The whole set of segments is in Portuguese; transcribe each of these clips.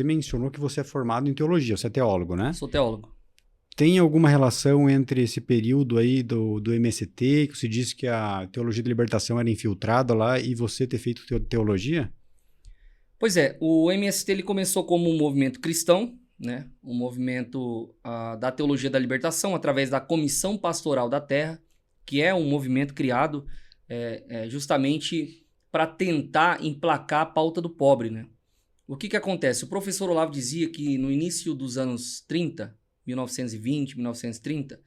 Você mencionou que você é formado em teologia, você é teólogo, né? Sou teólogo. Tem alguma relação entre esse período aí do MST, que você disse que a teologia da libertação era infiltrada lá, e você ter feito teologia? Pois é, o MST ele começou como um movimento cristão, né? Um movimento da teologia da libertação, através da Comissão Pastoral da Terra, que é um movimento criado justamente para tentar emplacar a pauta do pobre, né? O que acontece? O professor Olavo dizia que no início dos anos 30, 1920, 1930,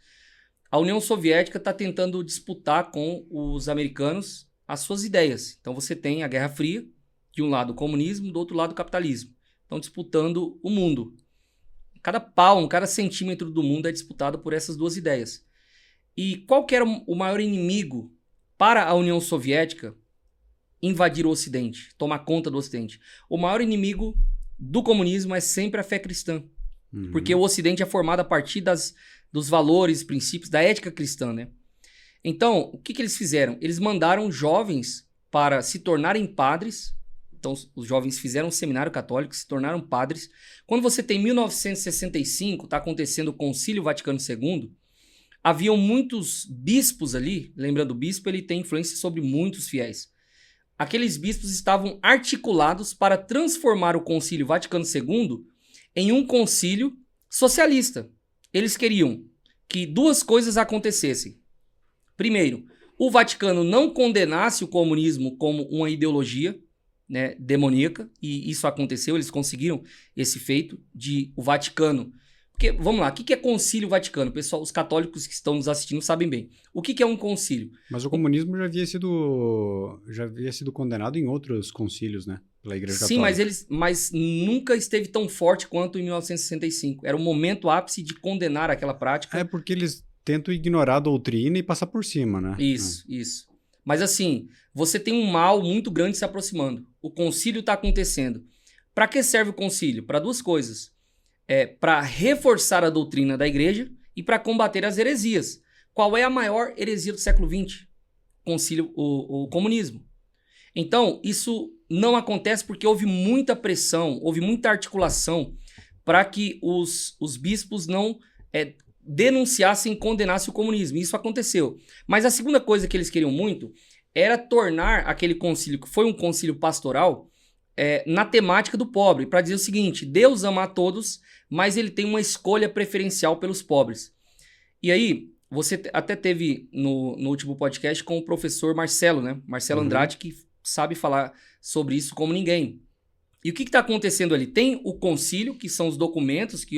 a União Soviética está tentando disputar com os americanos as suas ideias. Então você tem a Guerra Fria, de um lado o comunismo, do outro lado o capitalismo. Estão disputando o mundo. Cada palmo, cada centímetro do mundo é disputado por essas duas ideias. E qual que era o maior inimigo para a União Soviética invadir o Ocidente, tomar conta do Ocidente? O maior inimigo do comunismo é sempre a fé cristã. Porque o Ocidente é formado a partir dos valores, princípios, da ética cristã, né? Então, o que eles fizeram? Eles mandaram jovens para se tornarem padres. Então, os jovens fizeram um seminário católico, se tornaram padres. Quando você tem 1965, está acontecendo o Concílio Vaticano II, haviam muitos bispos ali. Lembrando, o bispo ele tem influência sobre muitos fiéis. Aqueles bispos estavam articulados para transformar o Concílio Vaticano II em um concílio socialista. Eles queriam que duas coisas acontecessem. Primeiro, o Vaticano não condenasse o comunismo como uma ideologia, né, demoníaca, e isso aconteceu, eles conseguiram esse feito de o Vaticano. Porque, vamos lá, o que é concílio vaticano? Pessoal, os católicos que estão nos assistindo sabem bem. O que é um concílio? Mas o comunismo já havia sido condenado em outros concílios, né? Pela Igreja Católica. Sim, mas nunca esteve tão forte quanto em 1965. Era o momento ápice de condenar aquela prática. É porque eles tentam ignorar a doutrina e passar por cima, né? Isso. Mas assim, você tem um mal muito grande se aproximando. O concílio está acontecendo. Para que serve o concílio? Para duas coisas. Para reforçar a doutrina da igreja e para combater as heresias. Qual é a maior heresia do século XX? O comunismo. Então, isso não acontece porque houve muita pressão, houve muita articulação para que os bispos não denunciassem e condenassem o comunismo. Isso aconteceu. Mas a segunda coisa que eles queriam muito era tornar aquele concílio, que foi um concílio pastoral, na temática do pobre, para dizer o seguinte: Deus ama a todos, mas ele tem uma escolha preferencial pelos pobres. E aí, você até teve no último podcast com o professor Marcelo, né? Marcelo Andrade, que sabe falar sobre isso como ninguém. E o que está acontecendo ali? Tem o concílio, que são os documentos que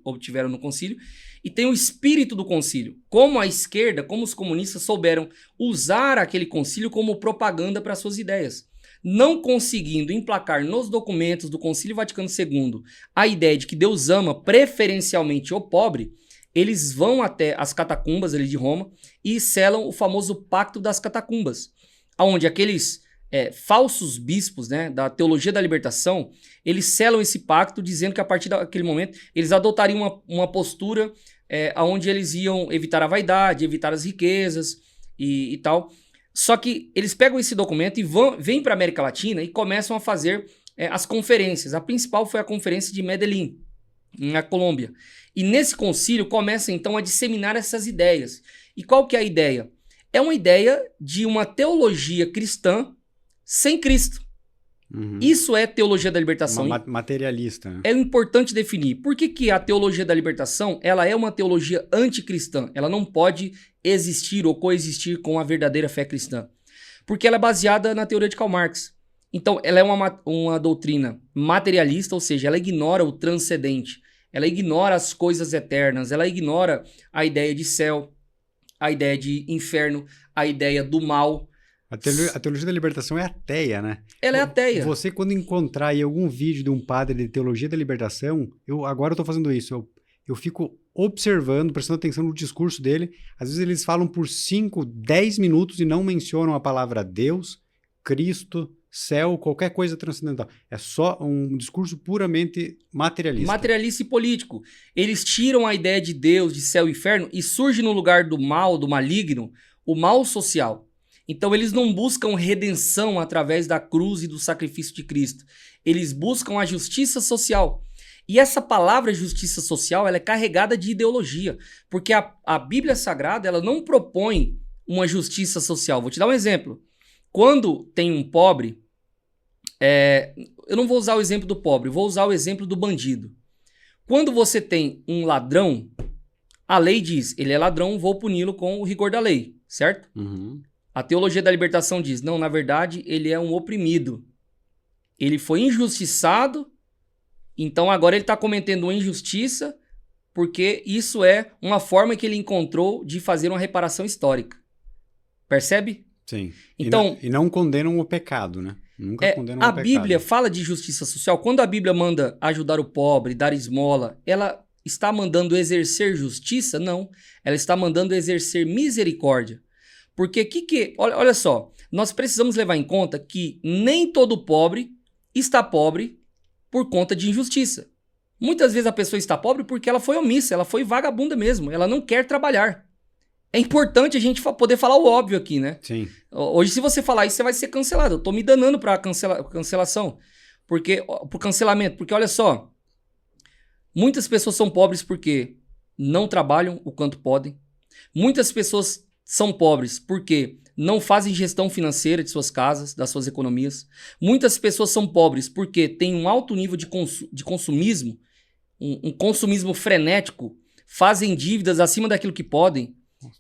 obtiveram no concílio, e tem o espírito do concílio. Como a esquerda, como os comunistas souberam usar aquele concílio como propaganda para suas ideias. Não conseguindo emplacar nos documentos do Concílio Vaticano II a ideia de que Deus ama preferencialmente o pobre, eles vão até as catacumbas ali de Roma e selam o famoso Pacto das Catacumbas, onde aqueles falsos bispos, né, da teologia da libertação, eles selam esse pacto dizendo que a partir daquele momento eles adotariam uma postura onde eles iam evitar a vaidade, evitar as riquezas e tal. Só que eles pegam esse documento e vêm para a América Latina e começam a fazer as conferências. A principal foi a conferência de Medellín, na Colômbia. E nesse concílio começa então a disseminar essas ideias. E qual que é a ideia? É uma ideia de uma teologia cristã sem Cristo. Isso é teologia da libertação. Materialista. Né? É importante definir. Por que a teologia da libertação ela é uma teologia anticristã? Ela não pode existir ou coexistir com a verdadeira fé cristã. Porque ela é baseada na teoria de Karl Marx. Então, ela é uma doutrina materialista, ou seja, ela ignora o transcendente. Ela ignora as coisas eternas. Ela ignora a ideia de céu, a ideia de inferno, a ideia do mal. A teologia da libertação é ateia, né? Ela é ateia. Você, quando encontrar aí algum vídeo de um padre de teologia da libertação, agora eu tô fazendo isso, eu fico observando, prestando atenção no discurso dele. Às vezes eles falam por 5, 10 minutos e não mencionam a palavra Deus, Cristo, céu, qualquer coisa transcendental. É só um discurso puramente materialista. Materialista e político. Eles tiram a ideia de Deus, de céu e inferno e surge no lugar do mal, do maligno, o mal social. Então eles não buscam redenção através da cruz e do sacrifício de Cristo. Eles buscam a justiça social. E essa palavra justiça social, ela é carregada de ideologia, porque a Bíblia Sagrada, ela não propõe uma justiça social. Vou te dar um exemplo. Quando tem um pobre, eu não vou usar o exemplo do pobre, vou usar o exemplo do bandido. Quando você tem um ladrão, a lei diz, ele é ladrão, vou puni-lo com o rigor da lei, certo? Uhum. A teologia da libertação diz, não, na verdade, ele é um oprimido. Ele foi injustiçado, então agora ele está cometendo uma injustiça, porque isso é uma forma que ele encontrou de fazer uma reparação histórica. Percebe? Sim. Então, e não condenam o pecado, né? Nunca condenam o a pecado. Bíblia fala de justiça social. Quando a Bíblia manda ajudar o pobre, dar esmola, ela está mandando exercer justiça? Não. Ela está mandando exercer misericórdia. Porque olha só, nós precisamos levar em conta que nem todo pobre está pobre por conta de injustiça. Muitas vezes a pessoa está pobre porque ela foi omissa, ela foi vagabunda mesmo, ela não quer trabalhar. É importante a gente poder falar o óbvio aqui, né? Sim. Hoje, se você falar isso, você vai ser cancelado. Eu tô me danando pra cancelação. Pro cancelamento. Porque, olha só, muitas pessoas são pobres porque não trabalham o quanto podem. Muitas pessoas são pobres porque não fazem gestão financeira de suas casas, das suas economias. Muitas pessoas são pobres porque têm um alto nível de consumismo, um consumismo frenético, fazem dívidas acima daquilo que podem.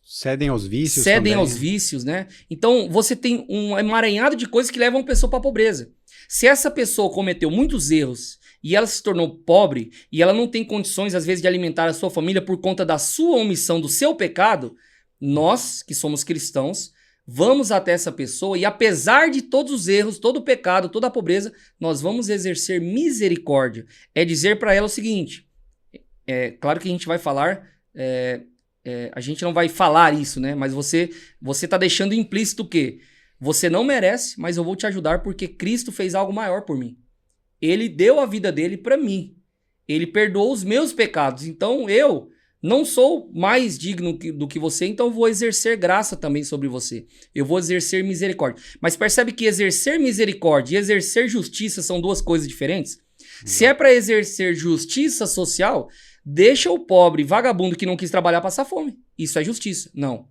Cedem aos vícios Cedem também. aos vícios, né? Então, você tem um emaranhado de coisas que levam a pessoa para a pobreza. Se essa pessoa cometeu muitos erros e ela se tornou pobre e ela não tem condições, às vezes, de alimentar a sua família por conta da sua omissão, do seu pecado, nós, que somos cristãos, vamos até essa pessoa e, apesar de todos os erros, todo o pecado, toda a pobreza, nós vamos exercer misericórdia. É dizer para ela o seguinte, claro que a gente vai falar... a gente não vai falar isso, né? Mas você tá deixando implícito o quê? Você não merece, mas eu vou te ajudar porque Cristo fez algo maior por mim. Ele deu a vida dele para mim. Ele perdoou os meus pecados. Então eu não sou mais digno do que você, então eu vou exercer graça também sobre você. Eu vou exercer misericórdia. Mas percebe que exercer misericórdia e exercer justiça são duas coisas diferentes? Se é para exercer justiça social... Deixa o pobre vagabundo que não quis trabalhar passar fome. Isso é justiça. Não. O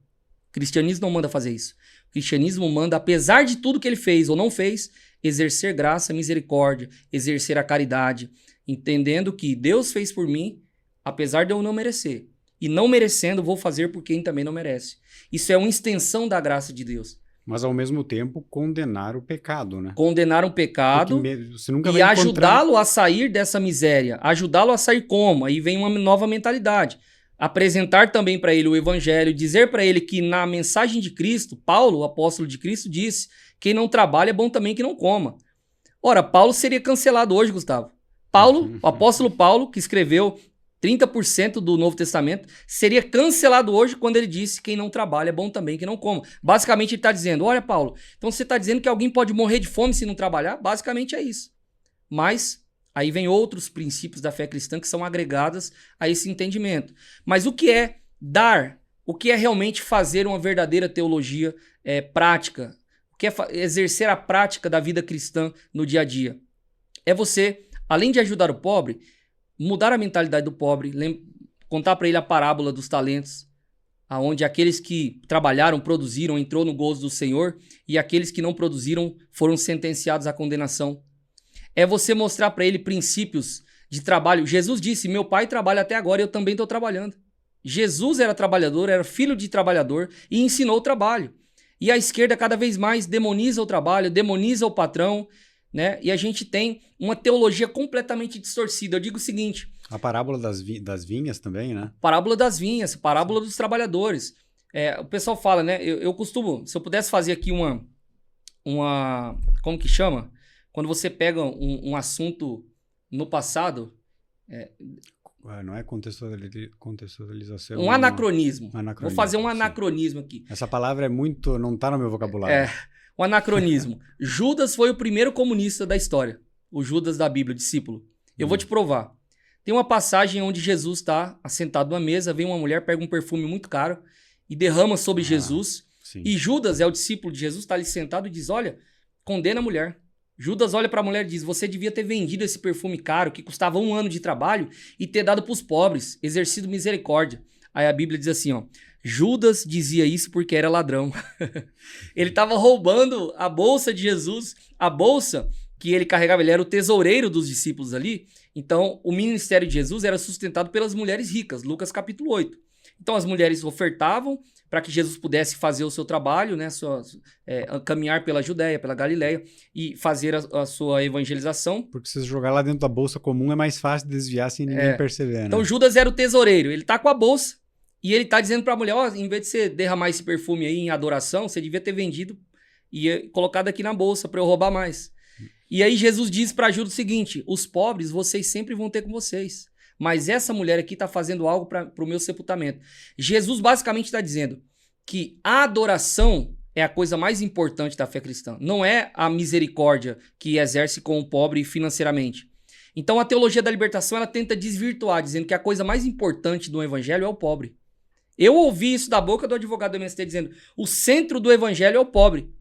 cristianismo não manda fazer isso. O cristianismo manda, apesar de tudo que ele fez ou não fez, exercer graça, misericórdia, exercer a caridade, entendendo que Deus fez por mim, apesar de eu não merecer. E não merecendo, vou fazer por quem também não merece. Isso é uma extensão da graça de Deus. Mas, ao mesmo tempo, condenar o pecado, né? Condenar um pecado você nunca e vai ajudá-lo a sair dessa miséria. Ajudá-lo a sair como? Aí vem uma nova mentalidade. Apresentar também para ele o evangelho, dizer para ele que na mensagem de Cristo, Paulo, o apóstolo de Cristo, disse: quem não trabalha é bom também que não coma. Ora, Paulo seria cancelado hoje, Gustavo. Paulo, o apóstolo Paulo, que escreveu 30% do Novo Testamento, seria cancelado hoje quando ele disse: quem não trabalha é bom também que não coma. Basicamente ele está dizendo: olha, Paulo, então você está dizendo que alguém pode morrer de fome se não trabalhar? Basicamente é isso. Mas aí vem outros princípios da fé cristã que são agregados a esse entendimento. Mas o que é dar? O que é realmente fazer uma verdadeira teologia prática? O que é exercer a prática da vida cristã no dia a dia? É você, além de ajudar o pobre, mudar a mentalidade do pobre, contar para ele a parábola dos talentos, aonde aqueles que trabalharam, produziram, entrou no gozo do Senhor, e aqueles que não produziram foram sentenciados à condenação. É você mostrar para ele princípios de trabalho. Jesus disse: meu pai trabalha até agora e eu também estou trabalhando. Jesus era trabalhador, era filho de trabalhador e ensinou o trabalho. E a esquerda cada vez mais demoniza o trabalho, demoniza o patrão, né? E a gente tem uma teologia completamente distorcida. Eu digo o seguinte... A parábola das vinhas também, né? Parábola das vinhas, parábola dos trabalhadores. O pessoal fala, né? Eu costumo... Se eu pudesse fazer aqui uma... Como que chama? Quando você pega um assunto no passado... Não é contextualização. Um anacronismo. Anacronismo. Vou fazer um anacronismo aqui. Essa palavra não tá no meu vocabulário. O anacronismo. Judas foi o primeiro comunista da história. O Judas da Bíblia, discípulo. Eu vou te provar. Tem uma passagem onde Jesus está assentado numa mesa, vem uma mulher, pega um perfume muito caro e derrama sobre Jesus. Sim. E Judas é o discípulo de Jesus, está ali sentado e diz: olha, condena a mulher. Judas olha para a mulher e diz: você devia ter vendido esse perfume caro que custava 1 ano de trabalho e ter dado para os pobres, exercido misericórdia. Aí a Bíblia diz assim, ó: Judas dizia isso porque era ladrão. Ele estava roubando a bolsa de Jesus, a bolsa que ele carregava, ele era o tesoureiro dos discípulos ali. Então, o ministério de Jesus era sustentado pelas mulheres ricas, Lucas capítulo 8. Então, as mulheres ofertavam para que Jesus pudesse fazer o seu trabalho, né, caminhar pela Judéia, pela Galileia e fazer a sua evangelização. Porque se você jogar lá dentro da bolsa comum é mais fácil desviar sem ninguém perceber, né? Então, Judas era o tesoureiro, ele tá com a bolsa e ele tá dizendo para a mulher, ó, em vez de você derramar esse perfume aí em adoração, você devia ter vendido e colocado aqui na bolsa para eu roubar mais. E aí Jesus diz para Judas o seguinte: os pobres vocês sempre vão ter com vocês, mas essa mulher aqui está fazendo algo para o meu sepultamento. Jesus basicamente está dizendo que a adoração é a coisa mais importante da fé cristã. Não é a misericórdia que exerce com o pobre financeiramente. Então a teologia da libertação ela tenta desvirtuar, dizendo que a coisa mais importante do evangelho é o pobre. Eu ouvi isso da boca do advogado do MST dizendo: o centro do evangelho é o pobre.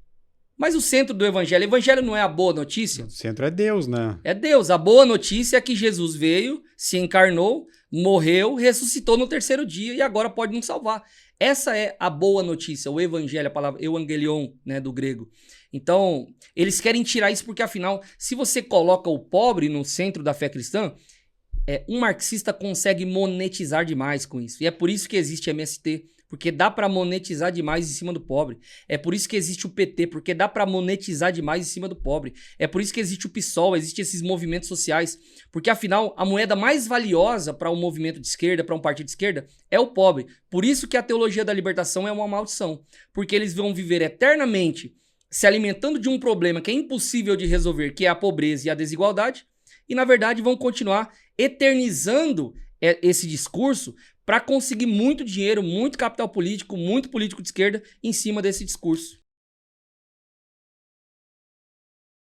Mas o centro do evangelho não é a boa notícia? O centro é Deus, né? É Deus. A boa notícia é que Jesus veio, se encarnou, morreu, ressuscitou no 3º dia e agora pode nos salvar. Essa é a boa notícia, o evangelho, a palavra evangelion, né, do grego. Então, eles querem tirar isso porque, afinal, se você coloca o pobre no centro da fé cristã, um marxista consegue monetizar demais com isso. E é por isso que existe MST, porque dá para monetizar demais em cima do pobre. É por isso que existe o PT, porque dá para monetizar demais em cima do pobre. É por isso que existe o PSOL, existem esses movimentos sociais, porque afinal a moeda mais valiosa para um movimento de esquerda, para um partido de esquerda, é o pobre. Por isso que a teologia da libertação é uma maldição, porque eles vão viver eternamente se alimentando de um problema que é impossível de resolver, que é a pobreza e a desigualdade, e na verdade vão continuar eternizando esse discurso para conseguir muito dinheiro, muito capital político, muito político de esquerda em cima desse discurso.